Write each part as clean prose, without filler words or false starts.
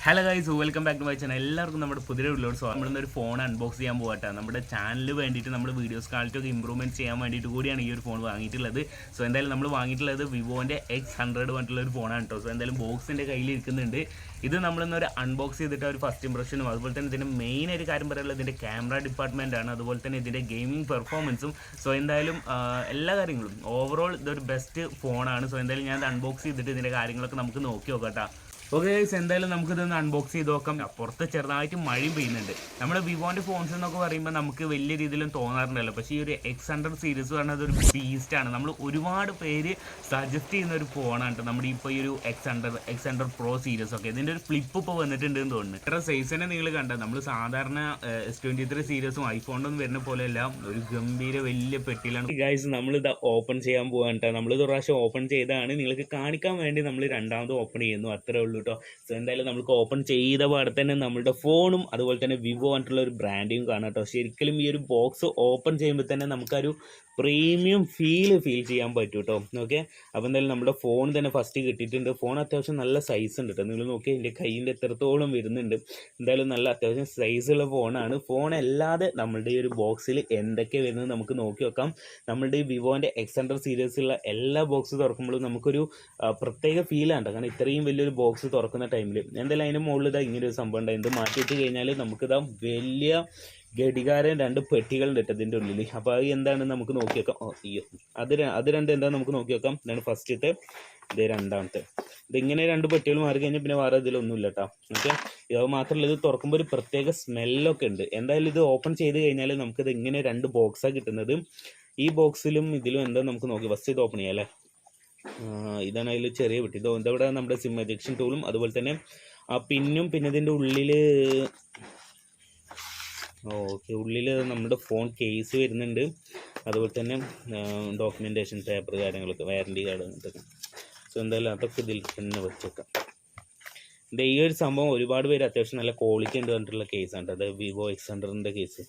Hello guys, welcome back to my channel. എല്ലാവർക്കും നമ്മുടെ പുതിയ വീഡിയോസ്. സോ നമ്മളിന്നൊരു ഫോൺ അൺബോക്സ് ചെയ്യാൻ പോകട്ടെ. നമ്മുടെ ചാനലിന് വേണ്ടിയിട്ട് നമ്മുടെ വീഡിയോസ് ക്വാളിറ്റി ഒക്കെ ഇമ്പ്രൂവ്മെൻറ്റ് ചെയ്യാൻ വേണ്ടിയിട്ട് കൂടിയാണ് ഈ ഒരു ഫോൺ വാങ്ങിയിട്ടുള്ളത്. സോ എന്തായാലും നമ്മൾ വാങ്ങിയിട്ടുള്ളത് വിവോൻ്റെ X100 പറഞ്ഞിട്ടുള്ള ഒരു ഫോണാണ് കേട്ടോ. സോ എന്തായാലും ബോക്സിൻ്റെ കയ്യിൽ ഇരിക്കുന്നുണ്ട്. ഇത് നമ്മളിന്നൊരു അൺബോക്സ് ചെയ്തിട്ട് ഒരു ഫസ്റ്റ് ഇംപ്രഷനും അതുപോലെ തന്നെ ഇതിൻ്റെ മെയിൻ ഒരു കാര്യം പറയുന്നത് ഇതിൻ്റെ ക്യാമറ ഡിപ്പാർട്ട്മെൻ്റ് ആണ്, അതുപോലെ തന്നെ ഇതിൻ്റെ ഗെയിമിംഗ് പെർഫോമൻസും. സോ എന്തായാലും എല്ലാ കാര്യങ്ങളും ഓവറോൾ ഇതൊരു ബെസ്റ്റ് ഫോണാണ്. സോ എന്തായാലും ഞാൻ ഇത് അൺബോക്സ് ചെയ്തിട്ട് ഇതിൻ്റെ കാര്യങ്ങളൊക്കെ നമുക്ക് നോക്കി നോക്കാം. ഓക്കെ ഗൈസ്, എന്തായാലും നമുക്കിതൊന്ന് അൺബോക്സ് ചെയ്ത് നോക്കാം. പുറത്ത് ചെറുതായിട്ട് മഴയും പെയ്യുന്നുണ്ട്. നമ്മുടെ വിവോൻ്റെ ഫോൺസ് എന്നൊക്കെ പറയുമ്പോൾ നമുക്ക് വലിയ രീതിയിലും തോന്നാറുണ്ടല്ലോ. പക്ഷേ ഈ ഒരു X100 സീരീസ് പറഞ്ഞത് ഒരു ബീസ്റ്റാണ്. നമ്മൾ ഒരുപാട് പേര് സജസ്റ്റ് ചെയ്യുന്ന ഒരു ഫോണാണ് കേട്ടോ നമ്മുടെ ഇപ്പോൾ ഈ ഒരു X100 Pro സീരീസ് ഒക്കെ. ഇതിൻ്റെ ഒരു ഫ്ലിപ്പ് ഇപ്പോൾ വന്നിട്ടുണ്ട് എന്ന് തോന്നുന്നു. ഇത്ര സൈസ് തന്നെ നിങ്ങൾ കണ്ടത്. നമ്മൾ സാധാരണ S23 സീരീസും ഐഫോണിലൊന്നും വരുന്ന പോലെയല്ല, ഒരു ഗംഭീര വലിയ പെട്ടിയിലാണ് ഗൈസ് നമ്മളിത് ഓപ്പൺ ചെയ്യാൻ പോകാൻ കേട്ടോ. നമ്മളിത് പ്രാവശ്യം ഓപ്പൺ ചെയ്തതാണ്, നിങ്ങൾക്ക് കാണിക്കാൻ വേണ്ടി നമ്മൾ രണ്ടാമത് ഓപ്പൺ ചെയ്യുന്നു, അത്രേ ഉള്ളൂ കേട്ടോ. സോ എന്തായാലും നമുക്ക് ഓപ്പൺ ചെയ്ത പാടെ തന്നെ നമ്മുടെ ഫോണും അതുപോലെ തന്നെ വിവോ ആയിട്ടുള്ള ഒരു ബ്രാൻഡിങ് കാണാം കേട്ടോ. ശരിക്കും ഈ ഒരു ബോക്സ് ഓപ്പൺ ചെയ്യുമ്പോൾ തന്നെ നമുക്കൊരു പ്രീമിയം ഫീൽ ചെയ്യാൻ പറ്റും കേട്ടോ. ഓക്കെ, അപ്പോൾ എന്തായാലും നമ്മുടെ ഫോൺ തന്നെ ഫസ്റ്റ് കിട്ടിയിട്ടുണ്ട്. ഫോൺ അത്യാവശ്യം നല്ല സൈസ് ഉണ്ട് കേട്ടോ. നിങ്ങൾ നോക്കി എൻ്റെ കയ്യിൻ്റെ എത്രത്തോളം വരുന്നുണ്ട്. എന്തായാലും നല്ല അത്യാവശ്യം സൈസുള്ള ഫോണാണ്. ഫോൺ അല്ലാതെ നമ്മളുടെ ഈ ഒരു ബോക്സിൽ എന്തൊക്കെ വരുന്നത് നമുക്ക് നോക്കി വെക്കാം. നമ്മളുടെ ഈ വിവോൻ്റെ X100 സീരീസിലുള്ള എല്ലാ ബോക്സ് തുറക്കുമ്പോഴും നമുക്കൊരു പ്രത്യേക ഫീലാണ്. കാരണം ഇത്രയും വലിയൊരു ബോക്സ് തുറക്കുന്ന ടൈമിൽ എന്തായാലും അതിന് മുകളിൽ ഇതാ ഇങ്ങനെ ഒരു സംഭവം ഉണ്ട്. എന്ത് മാറ്റി വെച്ച് കഴിഞ്ഞാൽ നമുക്കിതാ വലിയ ഘടികാരം 2 പെട്ടികളുണ്ട് കേട്ടോ ഇതിൻ്റെ ഉള്ളിൽ. അപ്പോൾ അത് എന്താണ് നമുക്ക് നോക്കി വെക്കാം. അയ്യോ, അത് രണ്ട് എന്താണെന്ന് നമുക്ക് നോക്കി വെക്കാം. ഇതാണ് ഫസ്റ്റത്തെ, ഇത് രണ്ടാമത്തെ. ഇതിങ്ങനെ 2 പെട്ടികൾ മാറി കഴിഞ്ഞാൽ പിന്നെ വേറെ ഇതിലൊന്നുമില്ല കേട്ടോ. ഓക്കെ, ഇത് മാത്രമല്ല ഇത് തുറക്കുമ്പോൾ ഒരു പ്രത്യേക സ്മെല്ലൊക്കെ ഉണ്ട്. എന്തായാലും ഇത് ഓപ്പൺ ചെയ്ത് കഴിഞ്ഞാൽ നമുക്കിത് ഇങ്ങനെ 2 ബോക്സാണ് കിട്ടുന്നത്. ഈ ബോക്സിലും ഇതിലും എന്താ നമുക്ക് നോക്കി ഫസ്റ്റ് ഇത് ഓപ്പൺ ചെയ്യാം അല്ലേ. ഇതാണ് അതിൽ ചെറിയ പെട്ടി. ഇതവിടെ നമ്മുടെ സിം എജക്ഷൻ ടൂളും അതുപോലെ തന്നെ ആ പിന്നും പിന്നെ ഇതിൻ്റെ ഉള്ളിൽ ഓക്കെ ഉള്ളിൽ നമ്മുടെ ഫോൺ കേസ് വരുന്നുണ്ട്. അതുപോലെ തന്നെ ഡോക്യുമെൻറ്റേഷൻ പേപ്പർ കാര്യങ്ങളൊക്കെ, വാറൻറ്റി കാർഡ് ഇതൊക്കെ. സോ എന്തായാലും അതൊക്കെ ഇതിൽ തന്നെ വെച്ചേക്കാം. ഈ ഒരു സംഭവം ഒരുപാട് പേര് അത്യാവശ്യം നല്ല ക്വാളിറ്റി ഉണ്ട് പറഞ്ഞിട്ടുള്ള കേസാണ്. അത് വിവോ X100 കേസ്.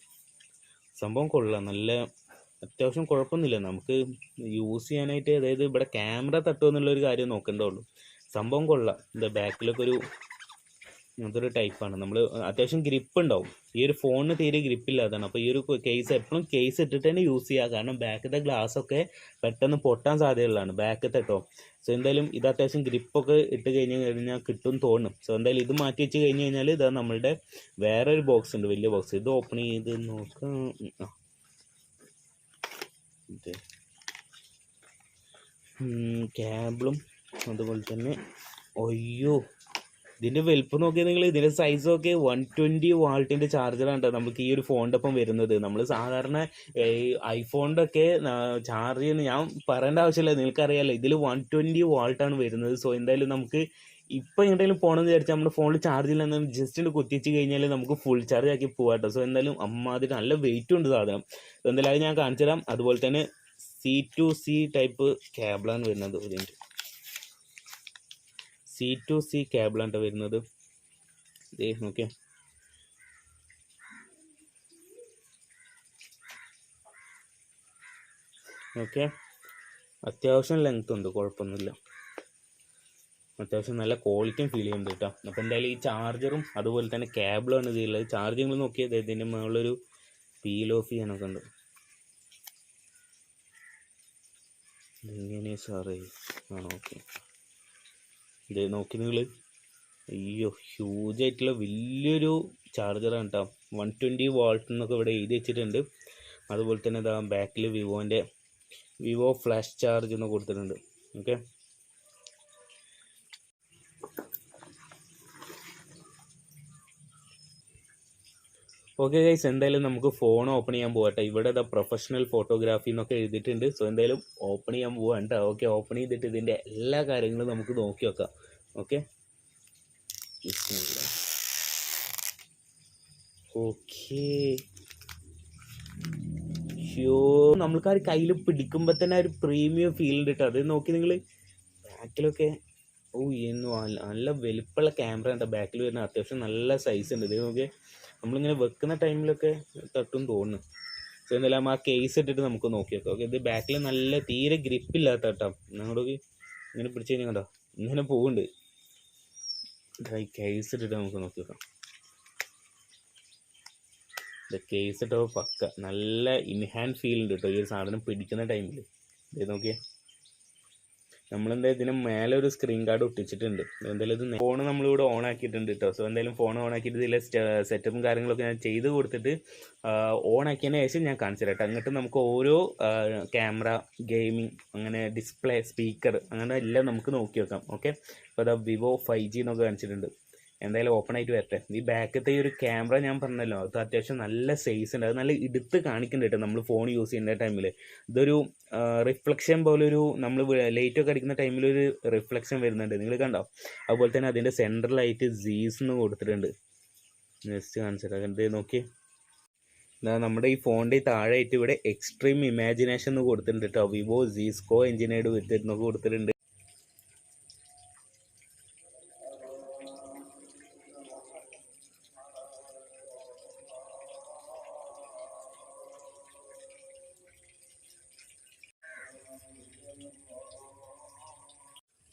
സംഭവം കൊള്ളാം, നല്ല അത്യാവശ്യം കുഴപ്പമൊന്നുമില്ല. നമുക്ക് യൂസ് ചെയ്യാനായിട്ട്, അതായത് ഇവിടെ ക്യാമറ തട്ടുക എന്നുള്ളൊരു കാര്യം നോക്കേണ്ടതുള്ളൂ. സംഭവം കൊള്ളാം. ഇത് ബാക്കിലൊക്കെ അതൊരു ടൈപ്പാണ്. നമ്മൾ അത്യാവശ്യം ഗ്രിപ്പ് ഉണ്ടാവും. ഈ ഒരു ഫോണിന് തീരെ ഗ്രിപ്പില്ലാത്തതാണ്. അപ്പോൾ ഈ ഒരു കേസ് എപ്പോഴും കേസ് ഇട്ടിട്ട് തന്നെ യൂസ് ചെയ്യുക. കാരണം ബാക്കത്തെ ഗ്ലാസ്സൊക്കെ പെട്ടെന്ന് പൊട്ടാൻ സാധ്യതയുള്ളതാണ് ബാക്കത്തെ കേട്ടോ. സോ എന്തായാലും ഇത് അത്യാവശ്യം ഗ്രിപ്പൊക്കെ ഇട്ട് കഴിഞ്ഞാൽ കിട്ടും തോന്നും. സോ എന്തായാലും ഇത് മാറ്റി വെച്ച് കഴിഞ്ഞ് കഴിഞ്ഞാൽ ഇതാ നമ്മളുടെ വേറൊരു ബോക്സ് ഉണ്ട്, വലിയ ബോക്സ്. ഇത് ഓപ്പൺ ചെയ്ത് നോക്കാം. കേബിളും അതുപോലെ തന്നെ അയ്യോ ഇതിൻ്റെ വലുപ്പം നോക്കിയാൽ നിങ്ങൾ, ഇതിൻ്റെ സൈസ് നോക്കി 120 വാൾട്ടിൻ്റെ ചാർജറാണ് കേട്ടോ നമുക്ക് ഈ ഒരു ഫോണിൻ്റെ ഒപ്പം വരുന്നത്. നമ്മൾ സാധാരണ ഐഫോണിൻ്റെ ഒക്കെ ചാർജ് ചെയ്യുന്ന ഞാൻ പറയേണ്ട ആവശ്യമില്ല, നിങ്ങൾക്കറിയാമല്ലോ. ഇതിൽ 120 വാൾട്ടാണ് വരുന്നത്. സോ എന്തായാലും നമുക്ക് ഇപ്പം എങ്ങോട്ടെങ്കിലും പോകണമെന്ന് വിചാരിച്ചാൽ നമ്മുടെ ഫോണിൽ ചാർജ് ഇല്ലെന്ന് ജസ്റ്റ് ഒന്ന് കുത്തിച്ച് കഴിഞ്ഞാൽ നമുക്ക് ഫുൾ ചാർജ് ആക്കി പോകാം കേട്ടോ. സോ എന്തായാലും അതിന് നല്ല വെയിറ്റും ഉണ്ട് സാധനം. എന്തായാലും അത് ഞാൻ കാണിച്ചു തരാം. അതുപോലെ തന്നെ C2C ടൈപ്പ് കേബിളാണ് വരുന്നത്. C2C കേബിളാണ് വരുന്നത്. ഇതേ നോക്കിയാ ഓക്കെ, അത്യാവശ്യം ലെങ്ത് ഉണ്ട്, കുഴപ്പമൊന്നുമില്ല. അത്യാവശ്യം നല്ല ക്വാളിറ്റിയും ഫീൽ ചെയ്യുന്നുണ്ട് കേട്ടോ. അപ്പോൾ എന്തായാലും ഈ ചാർജറും അതുപോലെ തന്നെ കേബിളാണ് ഇതിലുള്ളത്. ചാർജിങ് നോക്കിയത് ഇതിൻ്റെ മുകളിലൊരു പീൽ ഓഫ് ചെയ്യാനൊക്കെ ഉണ്ട്. ഇങ്ങനെ സാറേ ആണോ? ഓക്കെ, ഇത് നോക്കി നിങ്ങൾ. അയ്യോ, ഹ്യൂജ് ആയിട്ടുള്ള വലിയൊരു ചാർജറാണ് കേട്ടോ. 120 വാൾട്ട് എന്നൊക്കെ ഇവിടെ എഴുതി വെച്ചിട്ടുണ്ട്. അതുപോലെ തന്നെ ഇതാ ബാക്കിൽ വിവോ ഫ്ലാഷ് ചാർജ് എന്ന് കൊടുത്തിട്ടുണ്ട്. ഓക്കെ, ഓക്കെ ഗൈസ്, എന്തായാലും നമുക്ക് ഫോൺ ഓപ്പൺ ചെയ്യാൻ പോകട്ടെ. ഇവിടെ പ്രൊഫഷണൽ ഫോട്ടോഗ്രാഫി എന്നൊക്കെ എഴുതിയിട്ടുണ്ട്. സോ എന്തായാലും ഓപ്പൺ ചെയ്യാൻ പോവാണ് കേട്ടോ. ഓക്കെ, ഓപ്പൺ ചെയ്തിട്ട് ഇതിൻ്റെ എല്ലാ കാര്യങ്ങളും നമുക്ക് നോക്കി വെക്കാം. ഓക്കെ ഓക്കെ ഷോ നമ്മൾക്ക് ആ കയ്യിൽ പിടിക്കുമ്പോൾ തന്നെ ഒരു പ്രീമിയം ഫീൽ ഉണ്ട് കേട്ടോ. അത് നോക്കി നിങ്ങൾ ബാക്കിലൊക്കെ. നല്ല വലിപ്പമുള്ള ക്യാമറ ഉണ്ട് ബാക്കിൽ വരുന്ന. അത്യാവശ്യം നല്ല സൈസ് ഉണ്ട്. ഇത് നോക്കി നമ്മളിങ്ങനെ വെക്കുന്ന ടൈമിലൊക്കെ തട്ടും തോന്നുന്നു. സോ എന്തായാലും ആ കേസ് ഇട്ടിട്ട് നമുക്ക് നോക്കി വെക്കാം. ഓക്കെ, ഇത് ബാക്കിൽ നല്ല തീരെ ഗ്രിപ്പില്ലാത്ത കേട്ടോ. ഞങ്ങളൊക്കെ ഇങ്ങനെ പിടിച്ച് കഴിഞ്ഞാൽ കേട്ടോ ഇങ്ങനെ പോകുന്നുണ്ട്. ഈ കേസ് ഇട്ടിട്ട് നമുക്ക് നോക്കി നോക്കാം. കേസ് ഇട്ടപ്പോൾ പക്ക നല്ല ഇൻഹാൻഡ് ഫീൽ ഉണ്ട് കേട്ടോ ഈ ഒരു സാധനം പിടിക്കുന്ന ടൈമിൽ. ഇത് നോക്കിയേ, നമ്മളെന്താ ഇതിന് മേലെ ഒരു സ്ക്രീൻ ഗാർഡ് ഒട്ടിച്ചിട്ടുണ്ട്. എന്തായാലും ഇത് ഫോൺ നമ്മളിവിടെ ഓൺ ആക്കിയിട്ടുണ്ട് കേട്ടോ. സോ എന്തായാലും ഫോൺ ഓൺ ആക്കിയിട്ട് ഇതിലെ സെറ്റപ്പും കാര്യങ്ങളൊക്കെ ഞാൻ ചെയ്ത് കൊടുത്തിട്ട് ഓൺ ആക്കിയതിന് ശേഷം ഞാൻ കാണിച്ചു തരാം. എന്നിട്ട് നമുക്ക് ഓരോ ക്യാമറ, ഗെയിമിംഗ്, അങ്ങനെ ഡിസ്പ്ലേ, സ്പീക്കർ, അങ്ങനെ എല്ലാം നമുക്ക് നോക്കി വെക്കാം. ഓക്കെ, അപ്പോൾ അതാ വിവോ 5G എന്നൊക്കെ കാണിച്ചിട്ടുണ്ട്. എന്തായാലും ഓപ്പൺ ആയിട്ട് വരട്ടെ. ഈ ബാക്കത്തെ ഈ ഒരു ക്യാമറ ഞാൻ പറഞ്ഞല്ലോ, അത് അത്യാവശ്യം നല്ല സൈസ് ഉണ്ട്. അത് നല്ല എടുത്ത് കാണിക്കുന്നുണ്ട് കേട്ടോ നമ്മൾ ഫോൺ യൂസ് ചെയ്യുന്ന ടൈമിൽ. ഇതൊരു റിഫ്ലക്ഷൻ പോലെ ഒരു നമ്മൾ ലൈറ്റൊക്കെ അടിക്കുന്ന ടൈമിലൊരു റിഫ്ലക്ഷൻ വരുന്നുണ്ട്, നിങ്ങൾ കണ്ടോ? അതുപോലെ തന്നെ അതിൻ്റെ സെൻട്രലായിട്ട് സീസ് എന്ന് കൊടുത്തിട്ടുണ്ട്. നെക്സ്റ്റ് കാണിച്ചിട്ട് അത് നോക്കി, നമ്മുടെ ഈ ഫോണിൻ്റെ താഴെയായിട്ട് ഇവിടെ എക്സ്ട്രീം ഇമാജിനേഷൻ എന്ന് കൊടുത്തിട്ടുണ്ട് കേട്ടോ. വിവോ സീസ്കോ എഞ്ചിനീയർഡ് വിത്ത് എന്നൊക്കെ കൊടുത്തിട്ടുണ്ട്.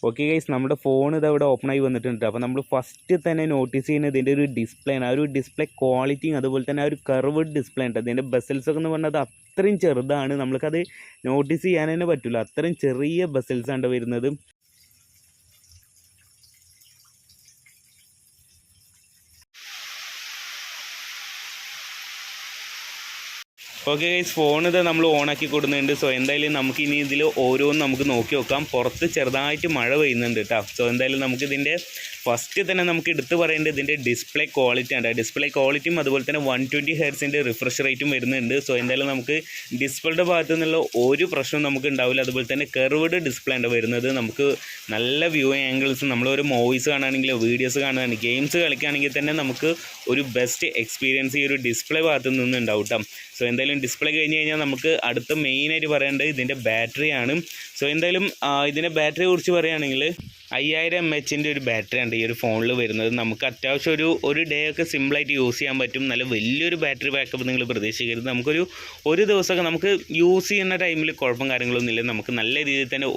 ഓക്കെ ഗൈസ്, നമ്മുടെ ഫോൺ ഇതവിടെ ഓപ്പൺ ആയി വന്നിട്ടുണ്ട്. അപ്പോൾ നമ്മൾ ഫസ്റ്റ് തന്നെ നോട്ടീസ് ചെയ്യുന്നത് ഇതിൻ്റെ ഒരു ഡിസ്പ്ലേ ആണ്. ആ ഒരു ഡിസ്പ്ലേ ക്വാളിറ്റിയും അതുപോലെ തന്നെ ആ ഒരു കർവ്ഡ് ഡിസ്പ്ലേ ഉണ്ട്. അതിൻ്റെ ബസൽസ് ഒക്കെ എന്ന് പറഞ്ഞാൽ അത് അത്രയും ചെറുതാണ്, നമ്മൾക്കത് നോട്ടീസ് ചെയ്യാൻ തന്നെ പറ്റില്ല. അത്രയും ചെറിയ ബസൽസാണ് വരുന്നത്. ഓക്കെ ഗൈസ്, ഫോൺ ഇത് നമ്മൾ ഓണാക്കി കൊടുക്കുന്നുണ്ട്. സോ എന്തായാലും നമുക്ക് ഇനി ഇതിൽ ഓരോന്നും നമുക്ക് നോക്കി നോക്കാം. പുറത്ത് ചെറുതായിട്ട് മഴ പെയ്യുന്നുണ്ട് കേട്ടോ. സോ എന്തായാലും നമുക്കിതിൻ്റെ ഫസ്റ്റ് തന്നെ നമുക്ക് എടുത്ത് പറയേണ്ടത് ഇതിൻ്റെ ഡിസ്പ്ലേ ക്വാളിറ്റി ആണ്. ഡിസ്പ്ലേ ക്വാളിറ്റിയും അതുപോലെ തന്നെ 120 ഹെർട്സിൻ്റെ റിഫ്രഷ് റേറ്റും വരുന്നുണ്ട്. സോ എന്തായാലും നമുക്ക് ഡിസ്പ്ലേയുടെ ഭാഗത്തു നിന്നുള്ള ഒരു പ്രശ്നവും നമുക്ക് ഉണ്ടാവില്ല. അതുപോലെ തന്നെ കർവ്ഡ് ഡിസ്പ്ലേ ആണ് വരുന്നത്. നമുക്ക് നല്ല വ്യൂ ആംഗിൾസ്, നമ്മളൊരു മൂവീസ് കാണുകയാണെങ്കിലോ വീഡിയോസ് കാണുകയാണെങ്കിൽ ഗെയിംസ് കളിക്കുകയാണെങ്കിൽ തന്നെ നമുക്ക് ഒരു ബെസ്റ്റ് എക്സ്പീരിയൻസ് ഈ ഒരു ഡിസ്പ്ലേ ഭാഗത്തു നിന്ന് ഉണ്ടാവും കേട്ടോ. സോ എന്തായാലും ഡിസ്പ്ലേ കഴിഞ്ഞ് കഴിഞ്ഞാൽ നമുക്ക് അടുത്ത മെയിനായിട്ട് പറയേണ്ടത് ഇതിൻ്റെ ബാറ്ററിയാണ്. സോ എന്തായാലും ഇതിൻ്റെ ബാറ്ററിയെ കുറിച്ച് പറയുകയാണെങ്കിൽ 5000 mAh ഒരു ബാറ്ററി ഉണ്ട് ഈ ഒരു ഫോണിൽ വരുന്നത്. നമുക്ക് അത്യാവശ്യം ഒരു ഡേ ഒക്കെ സിമ്പിളായിട്ട് യൂസ് ചെയ്യാൻ പറ്റും. നല്ല വലിയൊരു ബാറ്ററി ബാക്കപ്പ് നിങ്ങൾ പ്രതീക്ഷിക്കരുത്. ഒരു ദിവസമൊക്കെ നമുക്ക് യൂസ് ചെയ്യുന്ന ടൈമിൽ കുഴപ്പം കാര്യങ്ങളൊന്നും ഇല്ല. നമുക്ക് നല്ല രീതിയിൽ തന്നെ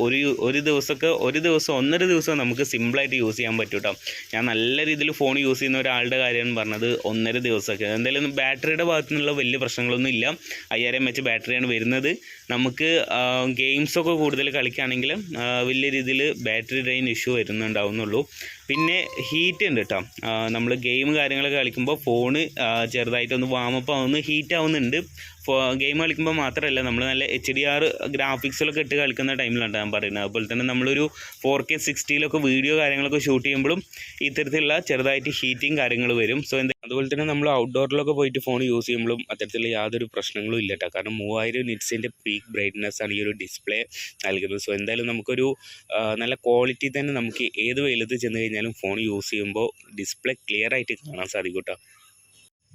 ഒരു ദിവസം 1.5 ദിവസം നമുക്ക് സിമ്പിളായിട്ട് യൂസ് ചെയ്യാൻ പറ്റും കേട്ടോ. ഞാൻ നല്ല രീതിയിൽ ഫോൺ യൂസ് ചെയ്യുന്ന ഒരാളുടെ കാര്യമാണ് പറഞ്ഞത്, 1.5 ദിവസമൊക്കെ. എന്തായാലും ബാറ്ററിയുടെ ഭാഗത്തു നിന്നുള്ള വലിയ പ്രശ്നങ്ങളൊന്നും ഇല്ല. 5000 mAh ബാറ്ററിയാണ് വരുന്നത്. നമുക്ക് ഗെയിംസൊക്കെ കൂടുതൽ കളിക്കുകയാണെങ്കിൽ വലിയ രീതിയിൽ ബാറ്ററി ഡ്രെയിൻ ഇഷ്യൂ വരുന്നുണ്ടാവുന്നുള്ളൂ. പിന്നെ ഹീറ്റ് ഉണ്ട് കേട്ടോ. നമ്മൾ ഗെയിം കാര്യങ്ങളൊക്കെ കളിക്കുമ്പോൾ ഫോണ് ചെറുതായിട്ടൊന്ന് വാമപ്പ് ആവുന്നു, ഹീറ്റ് ആവുന്നുണ്ട്. ഗെയിം കളിക്കുമ്പോൾ മാത്രമല്ല, നമ്മൾ നല്ല HDR ഗ്രാഫിക്സിലൊക്കെ ഇട്ട് കളിക്കുന്ന ടൈമിലാണ് ഞാൻ പറയുന്നത്. അതുപോലെ തന്നെ നമ്മളൊരു 4K 60 വീഡിയോ കാര്യങ്ങളൊക്കെ ഷൂട്ട് ചെയ്യുമ്പോഴും ഇത്തരത്തിലുള്ള ചെറുതായിട്ട് ഹീറ്റിങ് കാര്യങ്ങൾ വരും. സോ അതുപോലെ തന്നെ നമ്മൾ ഔട്ട്ഡോറിലൊക്കെ പോയിട്ട് ഫോൺ യൂസ് ചെയ്യുമ്പോഴും അത്തരത്തിലുള്ള യാതൊരു പ്രശ്നങ്ങളും ഇല്ല കേട്ടോ. കാരണം 3000 നിറ്റ്സിൻ്റെ പീക്ക് ബ്രൈറ്റ്നസ് ആണ് ഈ ഒരു ഡിസ്പ്ലേ നൽകുന്നത്. സോ എന്തായാലും നമുക്കൊരു നല്ല ക്വാളിറ്റി തന്നെ നമുക്ക് ഏത് വെയിലത്ത് ചെന്ന് കഴിഞ്ഞാലും ഫോൺ യൂസ് ചെയ്യുമ്പോൾ ഡിസ്പ്ലേ ക്ലിയർ ആയിട്ട് കാണാൻ സാധിക്കും കേട്ടോ.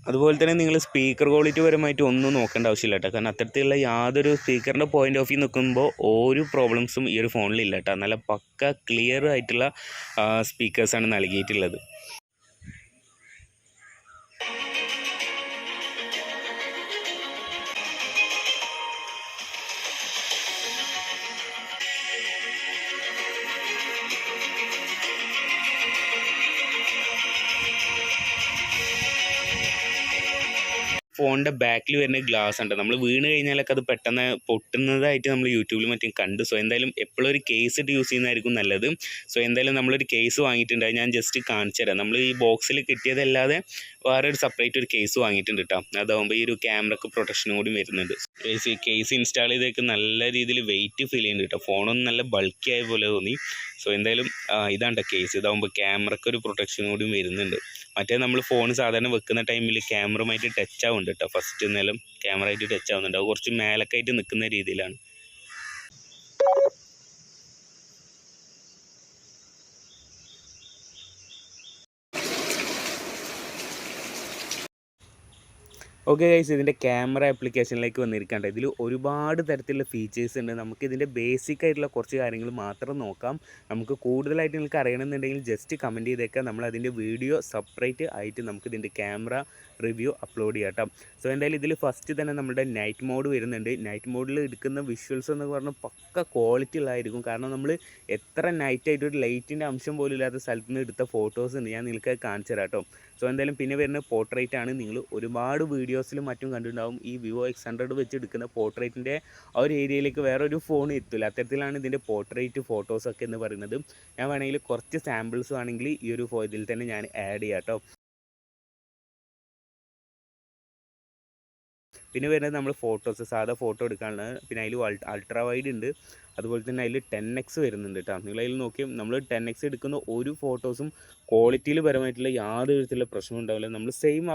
അതുപോലെ തന്നെ നിങ്ങൾ സ്പീക്കർ ക്വാളിറ്റി പരമായിട്ട് ഒന്നും നോക്കേണ്ട ആവശ്യമില്ല കേട്ടോ. കാരണം അത്തരത്തിലുള്ള യാതൊരു സ്പീക്കറിൻ്റെ പോയിൻ്റ് ഓഫ് വ്യൂ നിൽക്കുമ്പോൾ ഒരു പ്രോബ്ലംസും ഈ ഒരു ഫോണിലില്ല കേട്ടോ. നല്ല പക്ക ക്ലിയർ ആയിട്ടുള്ള സ്പീക്കേഴ്സാണ് നൽകിയിട്ടുള്ളത്. ഫോണിൻ്റെ ബാക്കിൽ വരുന്ന ഗ്ലാസ് ഉണ്ട്, നമ്മൾ വീണ് കഴിഞ്ഞാലൊക്കെ അത് പെട്ടെന്ന് പൊട്ടുന്നതായിട്ട് നമ്മൾ യൂട്യൂബിൽ മറ്റും കണ്ടു. സോ എന്തായാലും എപ്പോഴും ഒരു കേസ് ഇട്ട് യൂസ് ചെയ്യുന്നതായിരിക്കും നല്ലത്. സോ എന്തായാലും നമ്മളൊരു കേസ് വാങ്ങിയിട്ടുണ്ട്, ഞാൻ ജസ്റ്റ് കാണിച്ചു തരാം. നമ്മൾ ഈ ബോക്സിൽ കിട്ടിയതല്ലാതെ വേറെ ഒരു സെപ്പറേറ്റ് ഒരു കേസ് വാങ്ങിയിട്ടുണ്ട് കേട്ടോ. അതാകുമ്പോൾ ഈ ഒരു ക്യാമറക്ക് പ്രൊട്ടക്ഷനും കൂടി വരുന്നുണ്ട്. കേസ് ഇൻസ്റ്റാൾ ചെയ്തേക്ക് നല്ല രീതിയിൽ വെയിറ്റ് ഫീൽ ചെയ്യുന്നുണ്ട് കേട്ടോ. ഫോണൊന്നും നല്ല ബൾക്കി ആയ പോലെ തോന്നി. സോ എന്തായാലും ഇതാണ്ട കേസ്. ഇതാകുമ്പോൾ ക്യാമറക്ക് ഒരു പ്രൊട്ടക്ഷനും കൂടി വരുന്നുണ്ട്. മറ്റേ നമ്മൾ ഫോൺ സാധാരണ വെക്കുന്ന ടൈമിൽ ക്യാമറയുമായിട്ട് ടച്ച് ആവുന്നുണ്ട് കേട്ടോ. ഫസ്റ്റ് നിലം ക്യാമറ ആയിട്ട് ടച്ച് ആവുന്നുണ്ട്. അത് കുറച്ച് മേലക്കായിട്ട് നിൽക്കുന്ന രീതിയിലാണ്. ഓക്കെ ഗൈസ്, ഇതിൻ്റെ ക്യാമറ ആപ്ലിക്കേഷനിലേക്ക് വന്നിരിക്കേണ്ട ഇതിൽ ഒരുപാട് തരത്തിലുള്ള ഫീച്ചേഴ്സ് ഉണ്ട്. നമുക്കിതിൻ്റെ ബേസിക് ആയിട്ടുള്ള കുറച്ച് കാര്യങ്ങൾ മാത്രം നോക്കാം. നമുക്ക് കൂടുതലായിട്ട് നിങ്ങൾക്ക് അറിയണമെന്നുണ്ടെങ്കിൽ ജസ്റ്റ് കമൻറ്റ് ചെയ്തേക്കാം. നമ്മൾ അതിൻ്റെ വീഡിയോ സെപ്പറേറ്റ് ആയിട്ട് നമുക്കിതിൻ്റെ ക്യാമറ റിവ്യൂ അപ്ലോഡ് ചെയ്യാം കേട്ടോ. സോ എന്തായാലും ഇതിൽ ഫസ്റ്റ് തന്നെ നമ്മുടെ നൈറ്റ് മോഡ് വരുന്നുണ്ട്. നൈറ്റ് മോഡിൽ എടുക്കുന്ന വിഷ്വൽസ് എന്ന് പറഞ്ഞാൽ പക്ക ക്വാളിറ്റി ഉള്ളതായിരിക്കും. കാരണം നമ്മൾ എത്ര നൈറ്റായിട്ട് ഒരു ലൈറ്റിൻ്റെ അംശം പോലും ഇല്ലാത്ത സ്ഥലത്ത് നിന്ന് എടുത്ത ഫോട്ടോസ് ഉണ്ട്. ഞാൻ നിങ്ങൾക്ക് കാണിച്ചു തരാം കേട്ടോ. സോ എന്തായാലും പിന്നെ വരുന്ന പോർട്രേറ്റ് ആണ്. നിങ്ങൾ ഒരുപാട് വീഡിയോസിലും മറ്റും കണ്ടിട്ടുണ്ടാവും ഈ വിവോ X100 വെച്ച് എടുക്കുന്ന പോർട്രേറ്റിൻ്റെ ആ ഒരു ഏരിയയിലേക്ക് വേറൊരു ഫോൺ എത്തില്ല. അത്തരത്തിലാണ് ഇതിൻ്റെ പോർട്രേറ്റ് ഫോട്ടോസൊക്കെ എന്ന് പറയുന്നത്. ഞാൻ വേണമെങ്കിൽ കുറച്ച് സാമ്പിൾസ് വേണമെങ്കിൽ ഈ ഒരു ഇതിൽ തന്നെ ഞാൻ ആഡ് ചെയ്യാം കേട്ടോ. പിന്നെ വരുന്നത് നമ്മൾ ഫോട്ടോസ് സാധാ ഫോട്ടോ എടുക്കാനുള്ളത്. പിന്നെ അതിൽ അൾട്രാ വൈഡ് ഉണ്ട്, അതുപോലെ തന്നെ അതിൽ 10x വരുന്നുണ്ട് കേട്ടോ. നിങ്ങളതിൽ നോക്കി നമ്മൾ 10x എടുക്കുന്ന ഒരു ഫോട്ടോസും ക്വാളിറ്റിയിൽ പരമായിട്ടുള്ള യാതൊരു വിധത്തിലുള്ള പ്രശ്നവും ഉണ്ടാവില്ല. നമ്മൾ സെയിം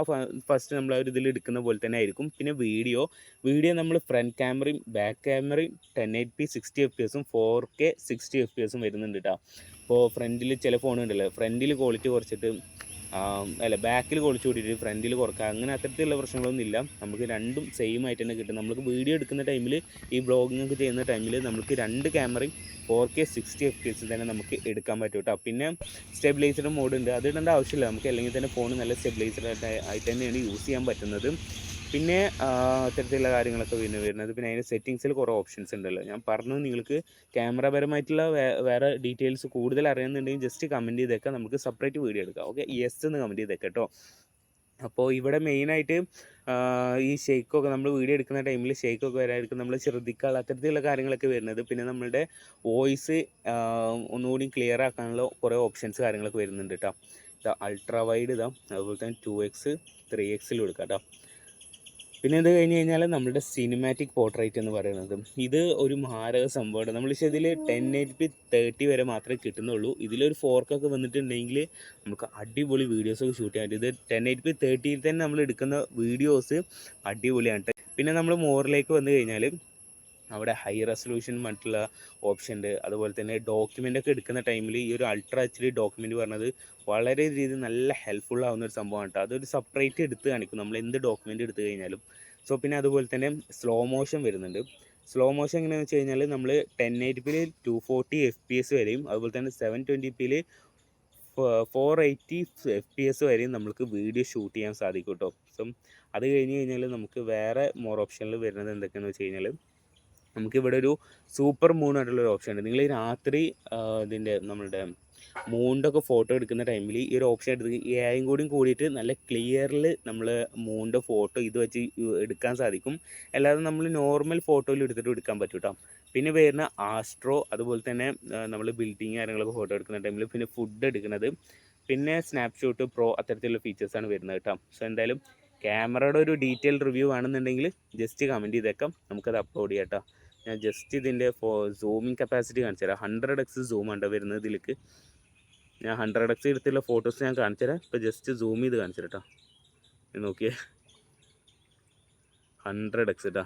ഫസ്റ്റ് നമ്മൾ ആ ഒരു ഇതിൽ എടുക്കുന്ന പോലെ തന്നെ ആയിരിക്കും. പിന്നെ വീഡിയോ നമ്മൾ ഫ്രണ്ട് ക്യാമറയും ബാക്ക് ക്യാമറയും 1080p 60fps 4K 60fps വരുന്നുണ്ട് കേട്ടോ. ഇപ്പോൾ ഫ്രണ്ടിൽ ചില ഫോണുണ്ടല്ലോ, ഫ്രണ്ടിൽ ക്വാളിറ്റി കുറച്ചിട്ട് അല്ല ബാക്കിൽ ക്വാളിറ്റി കൂട്ടിയിട്ട് ഫ്രണ്ടിൽ കുറക്കുക, അങ്ങനെ അത്തരത്തിലുള്ള പ്രശ്നങ്ങളൊന്നും ഇല്ല. നമുക്ക് രണ്ടും സെയിം ആയിട്ട് തന്നെ കിട്ടും. നമുക്ക് വീഡിയോ എടുക്കുന്ന ടൈമിൽ ഈ ബ്ലോഗിംഗ് ഒക്കെ ചെയ്യുന്ന ടൈമിൽ നമുക്ക് രണ്ട് ക്യാമറയും 4K 60fps തന്നെ നമുക്ക് എടുക്കാൻ പറ്റും കേട്ടോ. പിന്നെ സ്റ്റെബിലൈസർ മോഡ് ഉണ്ട്, അത് ഇടേണ്ട ആവശ്യമില്ല. നമുക്ക് അല്ലെങ്കിൽ തന്നെ ഫോൺ നല്ല സ്റ്റെബിലൈസർ ആയിട്ട് തന്നെയാണ് യൂസ് ചെയ്യാൻ പറ്റുന്നത്. പിന്നെ അത്തരത്തിലുള്ള കാര്യങ്ങളൊക്കെ വരുന്നത്. പിന്നെ അതിൻ്റെ സെറ്റിങ്സിൽ കുറേ ഓപ്ഷൻസ് ഉണ്ടല്ലോ. ഞാൻ പറഞ്ഞു നിങ്ങൾക്ക് ക്യാമറപരമായിട്ടുള്ള വേറെ ഡീറ്റെയിൽസ് കൂടുതൽ അറിയുന്നുണ്ടെങ്കിൽ ജസ്റ്റ് കമൻറ്റ് ചെയ്തേക്കാം, നമുക്ക് സെപ്പറേറ്റ് വീഡിയോ എടുക്കാം. ഓക്കെ, യെസ് എന്ന് കമൻറ്റ് ചെയ്തേക്കാം കേട്ടോ. അപ്പോൾ ഇവിടെ മെയിനായിട്ട് ഈ ഷെയ്ക്കൊക്കെ നമ്മൾ വീഡിയോ എടുക്കുന്ന ടൈമിൽ ഷെയ്ക്കൊക്കെ വരാതിരിക്കും, നമ്മൾ ശ്രദ്ധിക്കാനുള്ള അത്തരത്തിലുള്ള കാര്യങ്ങളൊക്കെ വരുന്നത്. പിന്നെ നമ്മളുടെ വോയിസ് ഒന്നുകൂടി ക്ലിയർ ആക്കാനുള്ള കുറേ ഓപ്ഷൻസ് കാര്യങ്ങളൊക്കെ വരുന്നുണ്ട് കേട്ടോ. അൾട്രാ വൈഡ് അതുപോലെ തന്നെ 2x 3x കൊടുക്കാം കേട്ടോ. പിന്നെ ഇത് കഴിഞ്ഞ് കഴിഞ്ഞാൽ നമ്മുടെ സിനിമാറ്റിക് പോർട്രേറ്റ് എന്ന് പറയുന്നത് ഇത് ഒരു മാരക സംഭവമാണ്. നമ്മൾ പക്ഷേ ഇതിൽ 1080p 30 വരെ മാത്രമേ കിട്ടുന്നുള്ളൂ. ഇതിലൊരു 4K ഒക്കെ വന്നിട്ടുണ്ടെങ്കിൽ നമുക്ക് അടിപൊളി വീഡിയോസൊക്കെ ഷൂട്ട് ചെയ്യാൻ പറ്റും. ഇത് 1080p 30 തന്നെ നമ്മൾ എടുക്കുന്ന വീഡിയോസ് അടിപൊളിയാണ്. പിന്നെ നമ്മൾ മോറിലേക്ക് വന്നു കഴിഞ്ഞാൽ അവിടെ ഹൈ റെസൊല്യൂഷൻ മറ്റുള്ള ഓപ്ഷൻ ഉണ്ട്. അതുപോലെ തന്നെ ഡോക്യുമെൻ്റ് ഒക്കെ എടുക്കുന്ന ടൈമിൽ ഈ ഒരു അൾട്രാ HD ഡോക്യുമെൻ്റ് പറഞ്ഞത് വളരെ രീതിയിൽ നല്ല ഹെൽപ്ഫുൾ ആവുന്ന ഒരു സംഭവമാണ് കേട്ടോ. അതൊരു സെപ്പറേറ്റ് എടുത്ത് കാണിക്കും നമ്മൾ എന്ത് ഡോക്യുമെൻ്റ് എടുത്തു കഴിഞ്ഞാലും. സോ പിന്നെ അതുപോലെ തന്നെ സ്ലോ മോഷൻ വരുന്നുണ്ട്. സ്ലോ മോഷൻ എങ്ങനെയാണെന്ന് വെച്ച് കഴിഞ്ഞാൽ നമ്മൾ 1080p 240 FPS വരെയും അതുപോലെ തന്നെ 720p 480 FPS വരെയും നമുക്ക് വീഡിയോ ഷൂട്ട് ചെയ്യാൻ സാധിക്കും കേട്ടോ. സോ അത് കഴിഞ്ഞ് കഴിഞ്ഞാൽ നമുക്ക് വേറെ മോർ ഓപ്ഷനിൽ വരുന്നത് എന്തൊക്കെയാണെന്ന് വെച്ച് കഴിഞ്ഞാൽ നമുക്കിവിടെ ഒരു സൂപ്പർ മൂൺ ആയിട്ടുള്ളൊരു ഓപ്ഷൻ ഉണ്ട്. നിങ്ങൾ ഈ രാത്രി ഇതിൻ്റെ നമ്മളുടെ മൂണിൻ്റെ ഒക്കെ ഫോട്ടോ എടുക്കുന്ന ടൈമിൽ ഈ ഒരു ഓപ്ഷൻ എടുത്ത് AI കൂടിയിട്ട് നല്ല ക്ലിയറിൽ നമ്മൾ മൂണിൻ്റെ ഫോട്ടോ ഇത് വെച്ച് എടുക്കാൻ സാധിക്കും. അല്ലാതെ നമ്മൾ നോർമൽ ഫോട്ടോയിൽ എടുക്കാൻ പറ്റും കേട്ടോ. പിന്നെ വരുന്ന ആസ്ട്രോ, അതുപോലെ തന്നെ നമ്മൾ ബിൽഡിങ് കാര്യങ്ങളൊക്കെ ഫോട്ടോ എടുക്കുന്ന ടൈമിൽ, പിന്നെ ഫുഡ് എടുക്കുന്നത്, പിന്നെ സ്നാപ്ഷോട്ട് പ്രോ അത്തരത്തിലുള്ള ഫീച്ചേഴ്സാണ് വരുന്നത് കേട്ടോ. സോ എന്തായാലും ക്യാമറയുടെ ഒരു ഡീറ്റെയിൽ റിവ്യൂ ആണെന്നുണ്ടെങ്കിൽ ജസ്റ്റ് കമൻറ്റ് ചെയ്തേക്കാം, നമുക്കത് അപ്ലോഡ് ചെയ്യാം കേട്ടോ. ഞാൻ ജസ്റ്റ് ഇതിൻ്റെ സൂമിങ് കപ്പാസിറ്റി കാണിച്ചു തരാം. 100x സൂമാണ് വരുന്നത് ഇതിലേക്ക്. ഞാൻ 100x എടുത്തുള്ള ഫോട്ടോസ് ഞാൻ കാണിച്ചു തരാം. ഇപ്പോൾ ജസ്റ്റ് സൂം ചെയ്ത് കാണിച്ചു തരാം കേട്ടോ. നോക്കിയേ 100x കേട്ടോ.